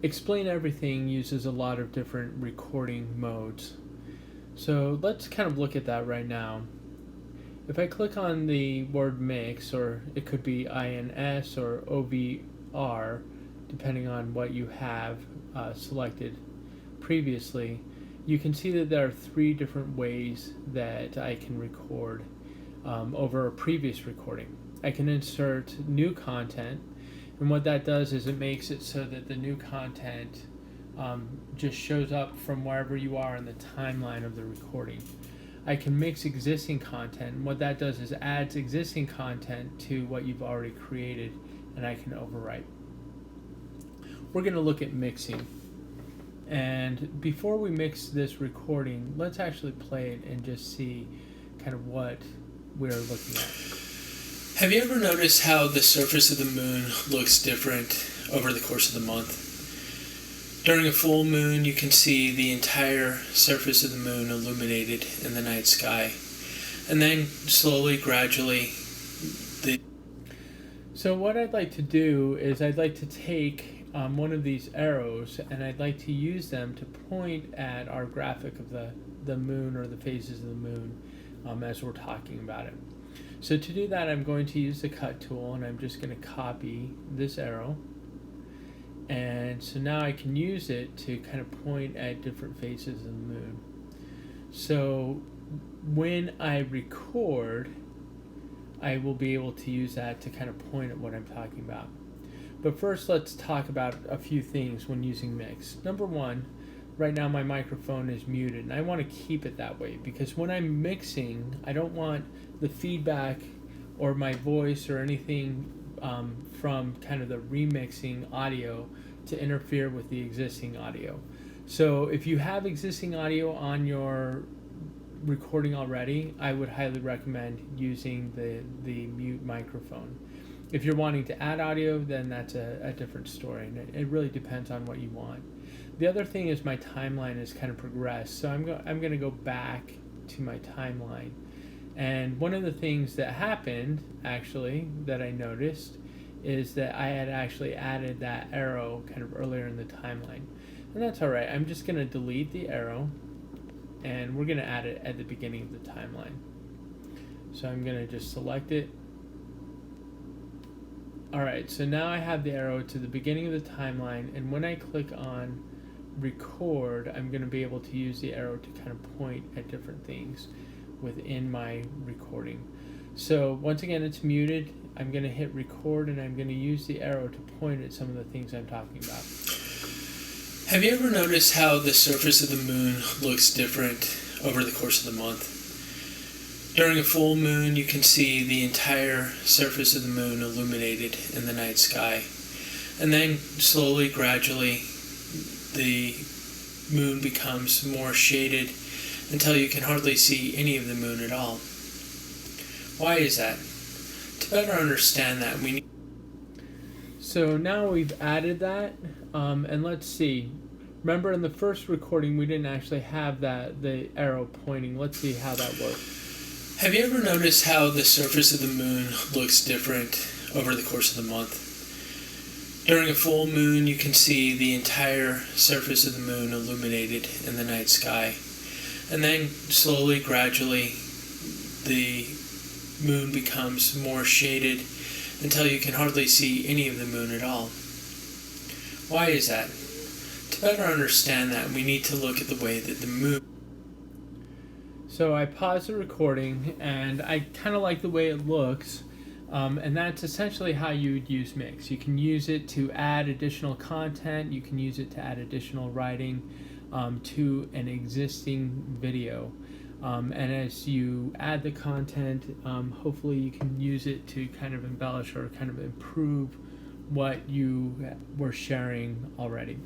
Explain Everything uses a lot of different recording modes. So let's kind of look at that right now. If I click on the word mix, or it could be INS or OVR, depending on what you have selected previously, you can see that there are three different ways that I can record over a previous recording. I can insert new content, and what that does is it makes it so that the new content just shows up from wherever you are in the timeline of the recording. I can mix existing content, and what that does is adds existing content to what you've already created, and I can overwrite. We're going to look at mixing. And before we mix this recording, let's actually play it and just see kind of what we're looking at. Have you ever noticed how the surface of the moon looks different over the course of the month? During a full moon, you can see the entire surface of the moon illuminated in the night sky. And then slowly, gradually, So what I'd like to do is I'd like to take one of these arrows, and I'd like to use them to point at our graphic of the moon, or the phases of the moon, as we're talking about it. So to do that, I'm going to use the cut tool, and I'm just going to copy this arrow. And so now I can use it to kind of point at different phases of the moon. So when I record, I will be able to use that to kind of point at what I'm talking about. But first, let's talk about a few things when using mix. Number one, right now my microphone is muted, and I want to keep it that way because when I'm mixing, I don't want the feedback or my voice or anything from kind of the remixing audio to interfere with the existing audio. So if you have existing audio on your recording already, I would highly recommend using the mute microphone. If you're wanting to add audio, then that's a different story, and it really depends on what you want. The other thing is my timeline has kind of progressed, so I'm going to go back to my timeline. And one of the things that happened, actually, that I noticed is that I had actually added that arrow kind of earlier in the timeline. And that's all right. I'm just going to delete the arrow, and we're going to add it at the beginning of the timeline. So I'm going to just select it. All right, so now I have the arrow to the beginning of the timeline, and when I click on record, I'm going to be able to use the arrow to kind of point at different things within my recording. So once again, it's muted. I'm going to hit record, and I'm going to use the arrow to point at some of the things I'm talking about. Have you ever noticed how the surface of the moon looks different over the course of the month? During a full moon, you can see the entire surface of the moon illuminated in the night sky. And then slowly, gradually, the moon becomes more shaded until you can hardly see any of the moon at all. Why is that? To better understand that, we need... So now we've added that, and let's see. Remember, in the first recording, we didn't actually have the arrow pointing. Let's see how that works. Have you ever noticed how the surface of the moon looks different over the course of the month? During a full moon, you can see the entire surface of the moon illuminated in the night sky. And then slowly, gradually, the moon becomes more shaded until you can hardly see any of the moon at all. Why is that? To better understand that, we need to look at the way that the moon... So I paused the recording, and I kind of like the way it looks, and that's essentially how you would use mix. You can use it to add additional content, you can use it to add additional writing to an existing video. And as you add the content, hopefully you can use it to kind of embellish or kind of improve what you were sharing already.